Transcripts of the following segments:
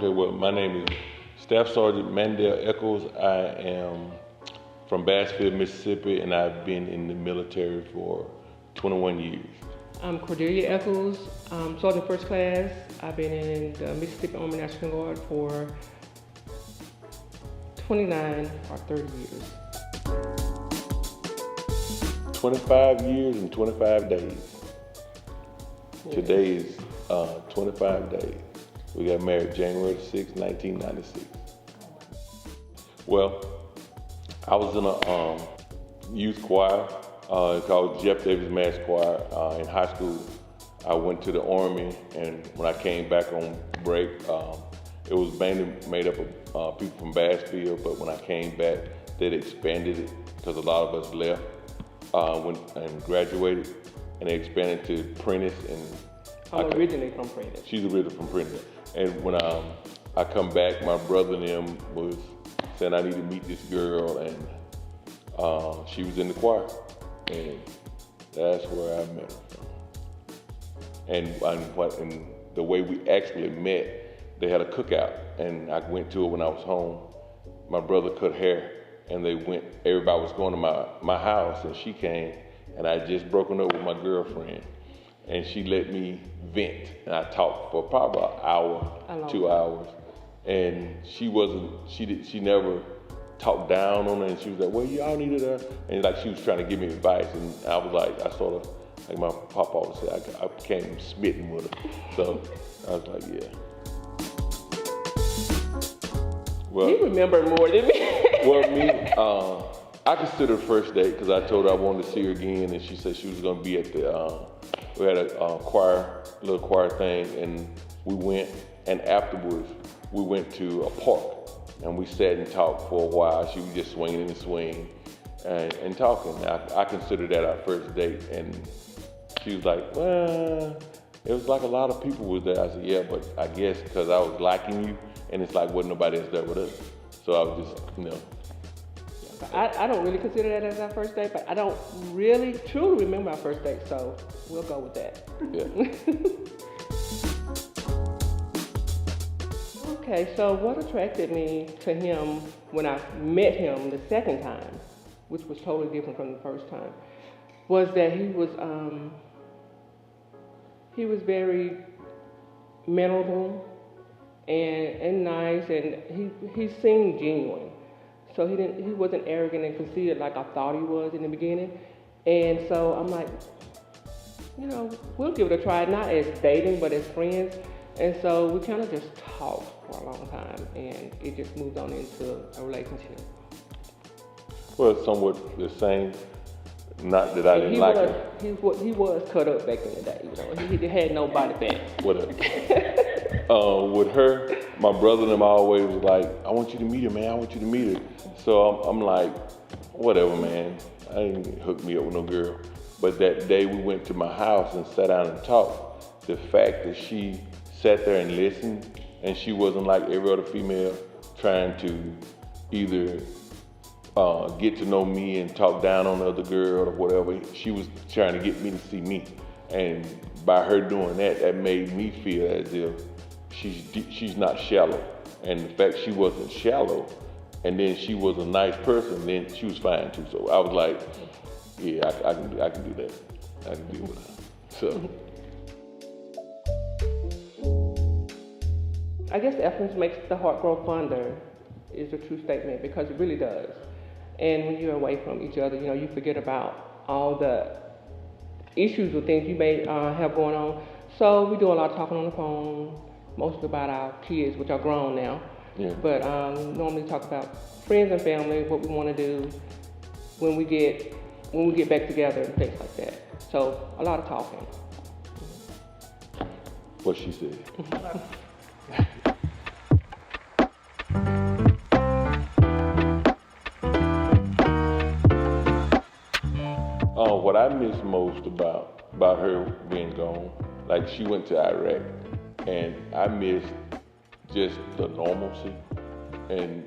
Okay, well, my name is Staff Sergeant Mandell Echols. I am from Bassfield, Mississippi, and I've been in the military for 21 years. I'm Cordelia Echols, Sergeant First Class. I've been in the Mississippi Army National Guard for 29 or 30 years. 25 years and 25 days. Yeah. Today is 25 days. We got married January 6, 1996. Well, I was in a youth choir called Jeff Davis Mass Choir in high school. I went to the Army, and when I came back on break, it was mainly made up of people from Bassfield, but when I came back, they'd expanded it because a lot of us left went and graduated, and they expanded to Prentice. And I'm originally from Prentice. She's originally from Prentice. And when I come back, my brother and them was saying I need to meet this girl, and she was in the choir, and that's where I met her from. And the way we actually met, they had a cookout, and I went to it when I was home. My brother cut hair, and everybody was going to my house, and she came, and I had just broken up with my girlfriend, and she let me vent, and I talked for probably an hour, 2 hours, and she never talked down on her, and she was like, well, y'all needed her, and like she was trying to give me advice, and I was like, like my papa always said, I became smitten with her, so I was like, yeah. Well, he remembered more than me. Well, I considered the first date because I told her I wanted to see her again, and she said she was going to be at we had a little choir thing, and we went, and afterwards we went to a park, and we sat and talked for a while. She was just swinging in the swing and talking. I considered that our first date, and she was like, well, it was like a lot of people was there. I said, yeah, but I guess because I was liking you, and it's like wasn't nobody else there with us. So I was just, I don't really consider that as our first date, but I don't really truly remember our first date, so we'll go with that. Yeah. Okay, so what attracted me to him when I met him the second time, which was totally different from the first time, was that he was very memorable and nice, and he seemed genuine. So he wasn't arrogant and conceited like I thought he was in the beginning. And so I'm like, we'll give it a try, not as dating, but as friends. And so we kind of just talked for a long time, and it just moved on into a relationship. Well, it's somewhat the same. Not that I didn't like him. He was cut up back in the day, He had no body fat. Whatever. With her, my brother and them always was like, I want you to meet her, man. I want you to meet her. So I'm like, whatever, man. I didn't hook me up with no girl. But that day we went to my house and sat down and talked. The fact that she sat there and listened, and she wasn't like every other female trying to either get to know me and talk down on the other girl or whatever. She was trying to get me to see me. And by her doing that, that made me feel as if she's not shallow. And the fact she wasn't shallow, and then she was a nice person, then she was fine too. So I was like, yeah, I can do that. I can deal with her. So. I guess effort makes the heart grow fonder is a true statement, because it really does. And when you're away from each other, you forget about all the issues or things you may have going on. So we do a lot of talking on the phone, mostly about our kids, which are grown now. Yeah. But normally talk about friends and family, what we want to do when we get back together and things like that. So a lot of talking. What she said. What I miss most about her being gone, like she went to Iraq, and I miss just the normalcy. And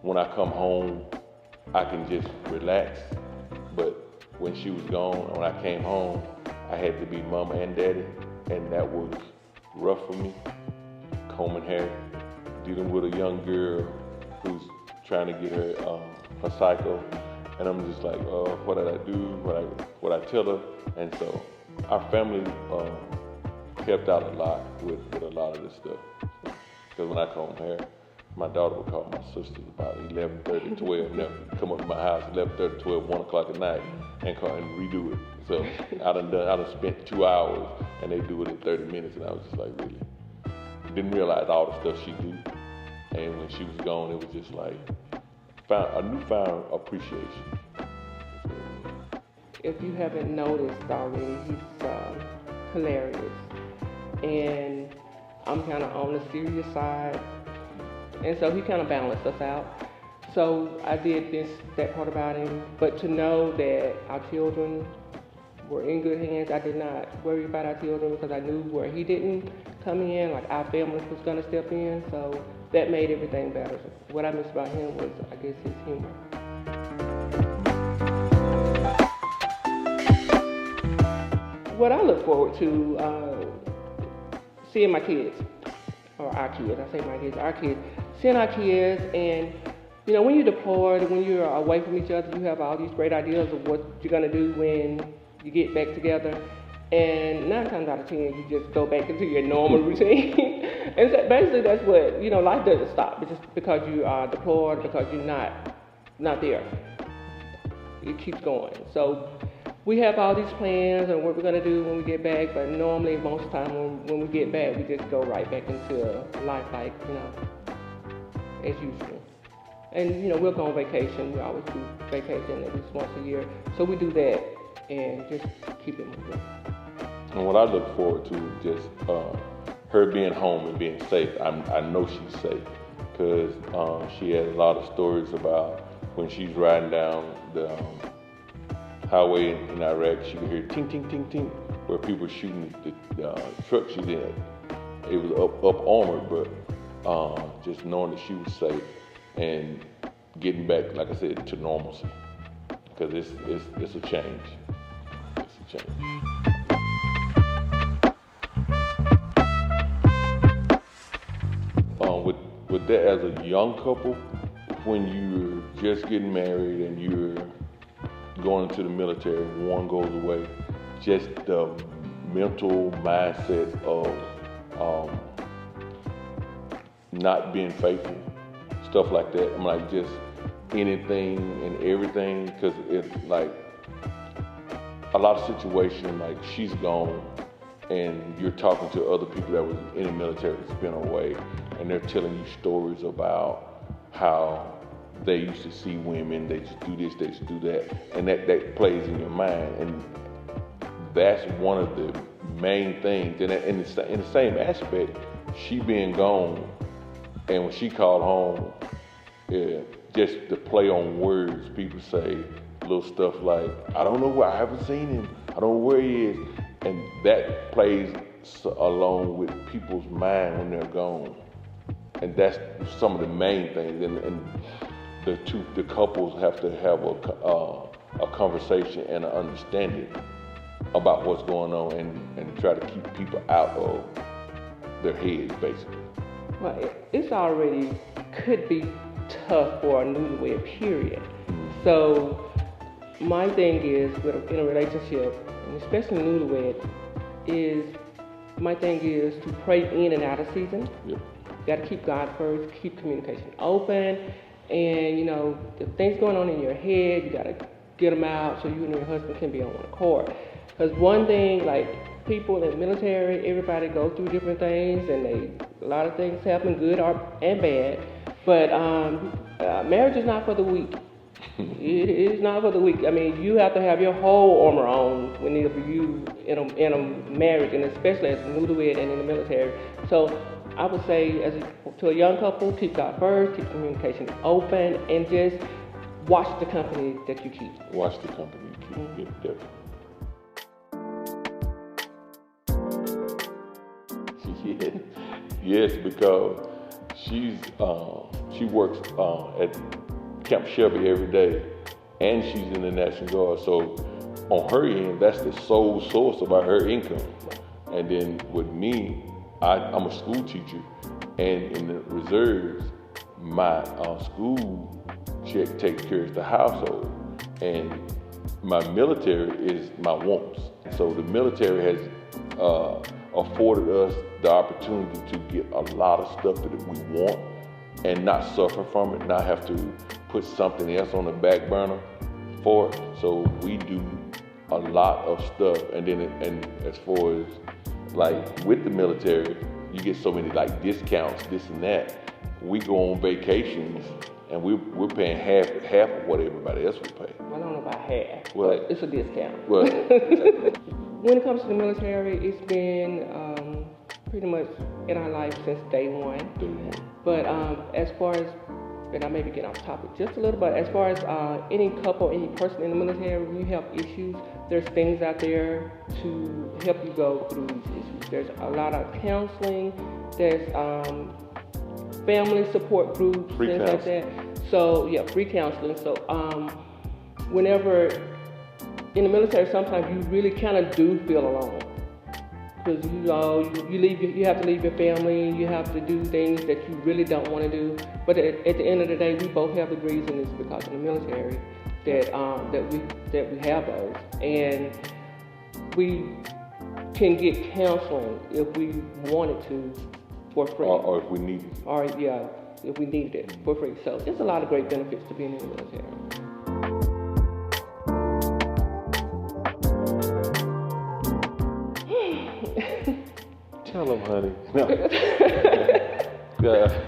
when I come home, I can just relax. But when she was gone, when I came home, I had to be mama and daddy, and that was rough for me. combing hair, dealing with a young girl who's trying to get her cycle, and I'm just like, what did I do? What I tell her? And so our family helped out a lot with a lot of this stuff. Because when I comb hair, my daughter would call my sisters about 11:30, 12, and they'll come up to my house 11:30, 12, 1 o'clock at night and call and redo it. So I done spent 2 hours and they do it in 30 minutes, and I was just like, really? Didn't realize all the stuff she do. And when she was gone, it was just like found a newfound appreciation. If you haven't noticed already, he's hilarious, and I'm kind of on the serious side, and so he kind of balanced us out. So I did miss that part about him, but to know that our children were in good hands, I did not worry about our children because I knew where he didn't come in, like our family was going to step in, so that made everything better. What I missed about him was, I guess, his humor. What I look forward to, seeing my kids, or our kids, I say my kids, our kids, seeing our kids, and you know, when you're deployed, when you're away from each other, you have all these great ideas of what you're gonna do when you get back together, and 9 times out of 10, you just go back into your normal routine. And so basically that's what, you know, life doesn't stop just because you are deployed, because you're not there. It keeps going. So we have all these plans and what we're gonna do when we get back, but normally most of the time when we get back, we just go right back into life like, you know, as usual. And you know, we'll go on vacation. We always do vacation at least once a year. So we do that and just keep it moving. And what I look forward to is just her being home and being safe. I know she's safe because she has a lot of stories about when she's riding down the highway in Iraq, she could hear ting, ting, ting, ting, where people were shooting the truck she's in. It was up armored, but just knowing that she was safe and getting back, like I said, to normalcy, because it's a change. It's a change. With that, as a young couple, when you're just getting married and you're going into the military, one goes away, just the mental mindset of not being faithful, stuff like that. I'm like, just anything and everything, because it's like a lot of situations, like she's gone and you're talking to other people that was in the military that's been away, and they're telling you stories about how they used to see women, they used to do this, they used to do that, and that plays in your mind, and that's one of the main things. And in the same aspect, she being gone, and when she called home, just the play on words, people say little stuff like, I don't know where, I haven't seen him, I don't know where he is, and that plays along with people's mind when they're gone. And that's some of the main things, and the couples have to have a conversation and an understanding about what's going on, and try to keep people out of their heads, basically. Well, it's already could be tough for a newlywed, period. So my thing is, in a relationship, and especially newlywed, my thing is to pray in and out of season. Yep. You got to keep God first, keep communication open, and you know, if things going on in your head, you got to get them out so you and your husband can be on one accord. Because one thing, like people in the military, everybody go through different things, and a lot of things happen, good and bad. But marriage is not for the weak. It is not for the weak. I mean, you have to have your whole armor on whenever you in a marriage, and especially as a newlywed and in the military. So I would say, to a young couple, keep God first, keep communication open, and just watch the company that you keep. Watch the company you keep. Definitely. Yes, because she works at Camp Shelby every day, and she's in the National Guard. So on her end, that's the sole source of her income. And then with me, I'm a school teacher, And in the reserves, my school check takes care of the household, and my military is my wants. So the military has afforded us the opportunity to get a lot of stuff that we want and not suffer from it, not have to put something else on the back burner for it. So we do a lot of stuff, and then and as far as like with the military, you get so many like discounts, this and that. We go on vacations and we're paying half of what everybody else would pay. I don't know about half, Well, but it's a discount. Well, when it comes to the military, it's been pretty much in our life since day one. But as far as, and I may be getting off topic just a little bit, as far as any couple, any person in the military, when you have issues, there's things out there to help you go through these issues. There's a lot of counseling, there's family support groups, things like that. So yeah, free counseling. So whenever in the military, sometimes you really kind of do feel alone. Because you have to leave your family, you have to do things that you really don't want to do. But at the end of the day, we both have degrees, and it's because of the military that we have those, and we can get counseling if we wanted to for free, or if we need it. Or yeah, if we needed it for free. So it's a lot of great benefits to being in the military. Tell them, honey. No.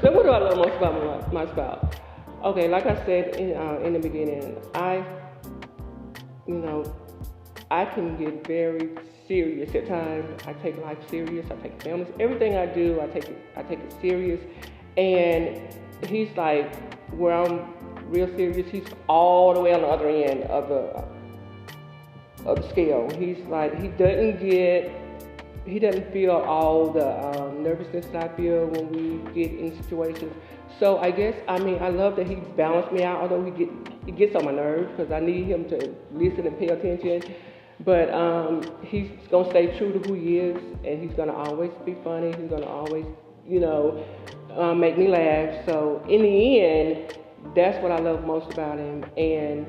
So what do I love most about my spouse? Okay, like I said in the beginning, I can get very serious at times. I take life serious. I take family. Everything I do, I take it serious. And he's like, where I'm real serious, he's all the way on the other end of the scale. He's like, he doesn't feel all the nervousness that I feel when we get in situations. So I guess, I love that he balanced me out, although he gets on my nerves because I need him to listen and pay attention. But he's going to stay true to who he is, and he's going to always be funny. He's going to always, make me laugh. So in the end, that's what I love most about him. And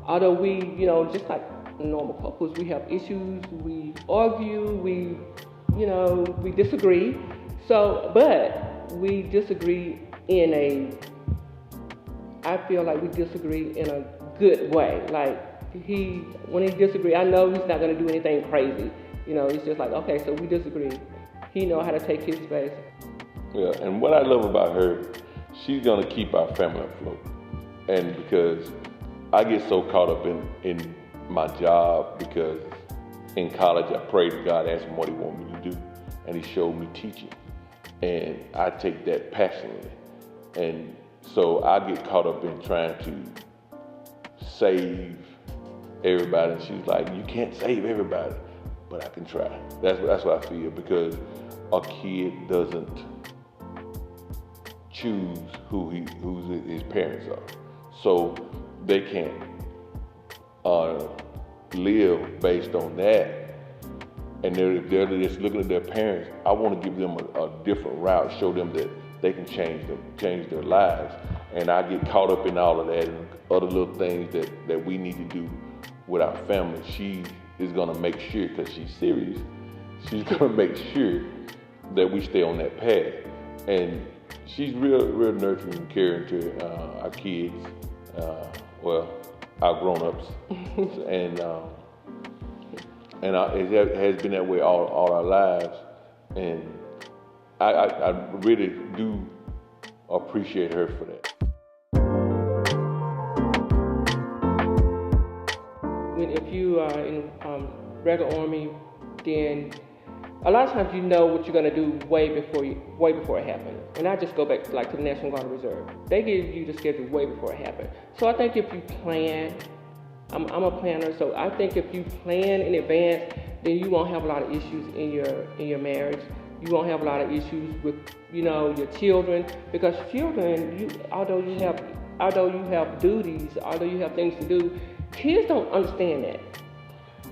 although we, just like normal couples, we have issues, we argue, we disagree. So, but we disagree I feel like we disagree in a good way. Like when he disagree, I know he's not going to do anything crazy. It's just like, okay, so we disagree. He know how to take his space. Yeah, and what I love about her, she's going to keep our family afloat. And because I get so caught up in my job, because in college I prayed to God, asked him what he wanted me to do, and he showed me teaching. And I take that passionately. And so I get caught up in trying to save everybody. And she's like, you can't save everybody, but I can try. That's what I feel, because a kid doesn't choose who his parents are. So they can't live based on that. And if they're just looking at their parents, I want to give them a different route, show them that they can change their lives. And I get caught up in all of that and other little things that we need to do with our family. She is going to make sure, because she's serious, she's going to make sure that we stay on that path. And she's real nurturing and caring to our kids, our grown-ups. And it has been that way all our lives. And I really do appreciate her for that. If you are in regular Army, then a lot of times you know what you're going to do way before it happens. And I just go back to the National Guard Reserve. They give you the schedule way before it happens. So I think if you plan, I'm a planner, so I think if you plan in advance, then you won't have a lot of issues in your marriage. You won't have a lot of issues with your children, because children, although you have duties, although you have things to do, kids don't understand that,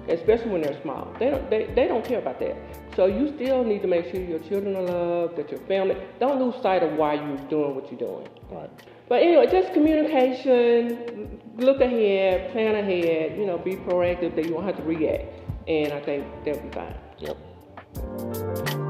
especially when they're small. They don't care about that. So you still need to make sure your children are loved, that your family, don't lose sight of why you're doing what you're doing. Right. But anyway, just communication, look ahead, plan ahead, be proactive that you won't have to react. And I think that'll be fine. Yep.